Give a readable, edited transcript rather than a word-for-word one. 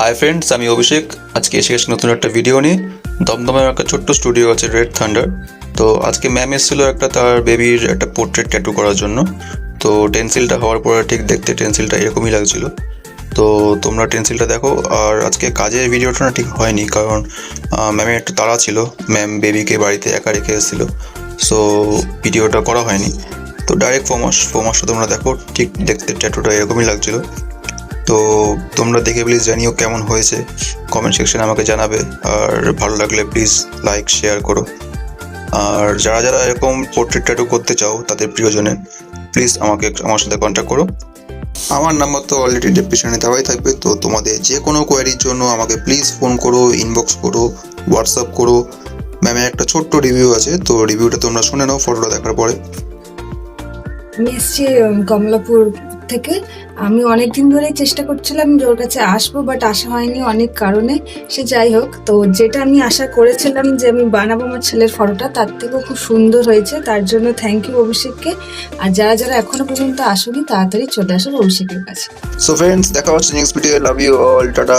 Hi friends, আমি অভিষেক। আজকে এসে গেছি নতুন একটা ভিডিও নিয়ে। দমদমের একটা ছোট্ট স্টুডিও আছে, রেড থান্ডার। তো আজকে ম্যাম এসেছিলো একটা তার বেবির একটা পোর্ট্রেট ট্যাটু করার জন্য। তো টেন্সিলটা হওয়ার পরে ঠিক দেখতে টেন্সিলটা এরকমই লাগছিল। তো তোমরা টেন্সিলটা দেখো। আর আজকে কাজের ভিডিওটা না ঠিক হয়নি, কারণ ম্যামের একটু তাড়া ছিল। ম্যাম বেবিকে বাড়িতে একা রেখে এসেছিলো, সো ভিডিওটা করা হয়নি। তো ডাইরেক্ট ফোমাসটা তোমরা দেখো, ঠিক দেখতে ট্যাটুটা এরকমই লাগছিলো। তো তোমরা দেখে প্লিজ জানিও কেমন হয়েছে, কমেন্ট সেকশনে আমাকে জানাবে। আর ভালো লাগলে প্লিজ লাইক শেয়ার করো। আর যারা যারা এরকম পোর্ট্রেট ট্যাটু করতে চাও তাদের প্রিয়জনের, প্লিজ আমার সাথে কন্ট্যাক্ট করো। আমার নাম্বার তো অলরেডি ডেসক্রিপশনে দেওয়াই থাকবে। তো তোমাদের যে কোনো কোয়ারির জন্য আমাকে প্লিজ ফোন করো, ইনবক্স করো, হোয়াটসঅ্যাপ করো। ম্যামের একটা ছোট্ট রিভিউ আছে, তো রিভিউটা তোমরা শুনে নাও ফটোটা দেখার পরে। আমি এসেছি কমলাপুর থেকে। আমি অনেক দিন ধরেই চেষ্টা করছিলাম যে ওর কাছে আসবো, বাট আসা হয়নি অনেক কারণে। সে যাই হোক, তো যেটা আমি আশা করেছিলাম যে আমি বানাবো আমার ছেলের ফটোটা, তার থেকেও খুব সুন্দর হয়েছে। তার জন্য থ্যাংক ইউ অভিষেককে। আর যারা যারা এখনো পর্যন্ত আসোনি, তাড়াতাড়ি চলে আসো অভিষেকের কাছে। সো ফ্রেন্ডস, দেখা হচ্ছে next video. Love you all, tata.